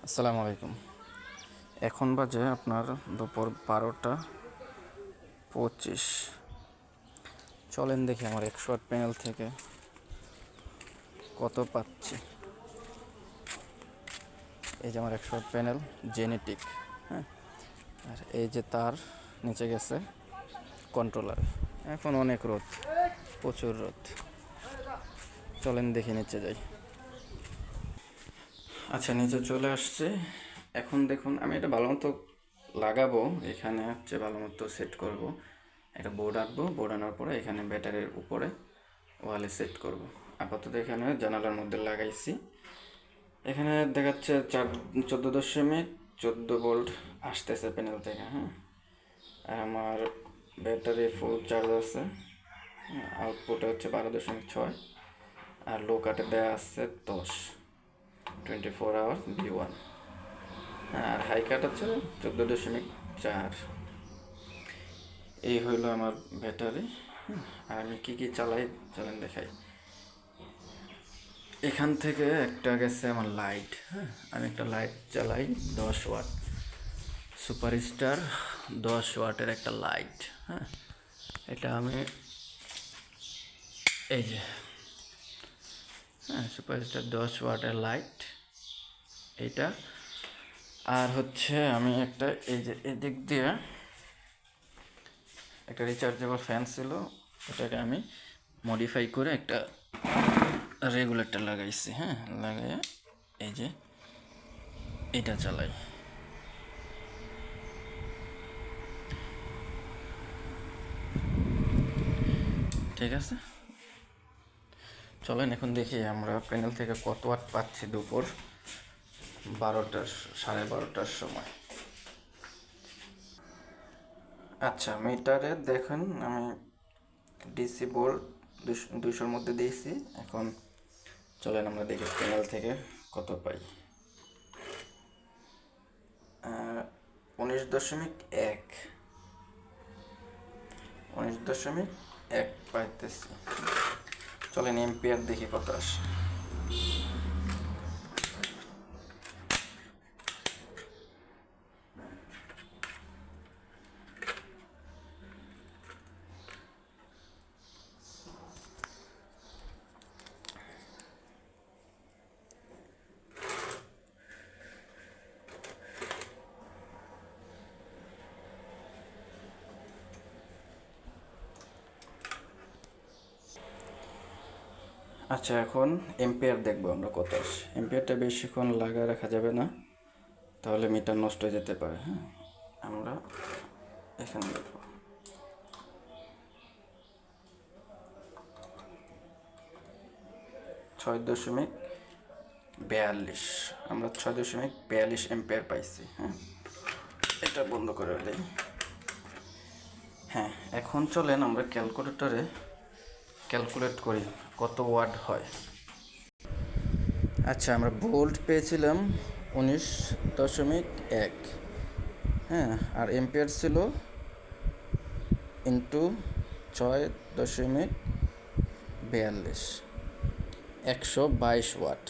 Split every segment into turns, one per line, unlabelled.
আসসালামু আলাইকুম। এখন বাজে আপনার দুপুর 12টা 25। চলেন দেখি আমার 100 প্যানেল থেকে কত পাচ্ছি। এই যে আমার 100 প্যানেল জেনেটিক, হ্যাঁ। আর এই যে তার নিচে গেছে কন্ট্রোলার। এখন অনেক রোদ, প্রচুর রোদ। চলেন দেখি নিচে যাই। আচ্ছা, নিচে চলে আসছে। এখন দেখুন, আমি এটা ভালো মতো লাগাবো। এখানে হচ্ছে ভালো মতো সেট করব। একটা বোর্ড আঁকবো, বোর্ড আনার পরে এখানে ব্যাটারির উপরে ওয়ালে সেট করব। আপাতত এখানে জানালার মধ্যে লাগাইছি। এখানে দেখাচ্ছে 14.14 ভোল্ট আসতেছে প্যানেল থেকে, হ্যাঁ। আর আমার ব্যাটারি ফুল চার্জ আছে। আউটপুটে হচ্ছে 12.6, আর লো কাটে দেওয়া আছে 10, 24 আওয়ার V1। আর হাই কাট হচ্ছে 14.4। এই হইলো আমার ব্যাটারি। আর আমি কি কি চালাই চলেন দেখাই। এখান থেকে একটা গেছে আমার লাইট, হ্যাঁ। আমি একটা লাইট চালাই 10 ওয়াট, সুপারস্টার 10 ওয়াটের একটা লাইট, হ্যাঁ। এটা আমি এই যে, হ্যাঁ, সুপারস্টার 10 ওয়াটের লাইট এইটা। আর হচ্ছে আমি একটা এই যে এদিক দিয়ে একটা রিচার্জেবল ফ্যান ছিল, ওটাকে আমি মডিফাই করে একটা রেগুলেটর লাগাইছি, হ্যাঁ। লাগাই এই যে এটা চালাই। ঠিক আছে, চলেন এখন দেখি আমরা প্যানেল থেকে কত ওয়াট পাচ্ছি দুপুর 12টার সময়। আচ্ছা, মিটারে দেখুন আমি ডিসি বোল্ট 200-র মধ্যে দিয়েছি। এখন চলেন আমরা দেখি প্যানেল থেকে কত পাই। 19.1, 19.1 পাইতেছি। চলেন এম্পিয়ার দেখি কত আসে। আচ্ছা, এখন এম্পিয়ার দেখবো আমরা কত আসে। এম্পিয়ারটা বেশিক্ষণ লাগা রাখা যাবে না, তাহলে মিটার নষ্ট হয়ে যেতে পারে, হ্যাঁ। আমরা এখানে দেখব 6.42। আমরা 6.42 এম্পিয়ার পাইছি, হ্যাঁ। এটা বন্ধ করে দিই। হ্যাঁ, এখন চলেন আমরা ক্যালকুলেটরে ক্যালকুলেট করি কত ওয়াট হয়। আচ্ছা, আমরা ভোল্ট পেয়েছিলাম 19.1, হ্যাঁ। আর এম্পিয়ার ছিল ইন্টু 6.42, 122 ওয়াট।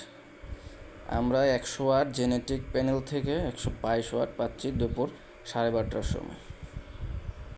আমরা 100 ওয়াট জেনেটিক প্যানেল থেকে 122 ওয়াট পাচ্ছি দুপুর 12:30টার সময়।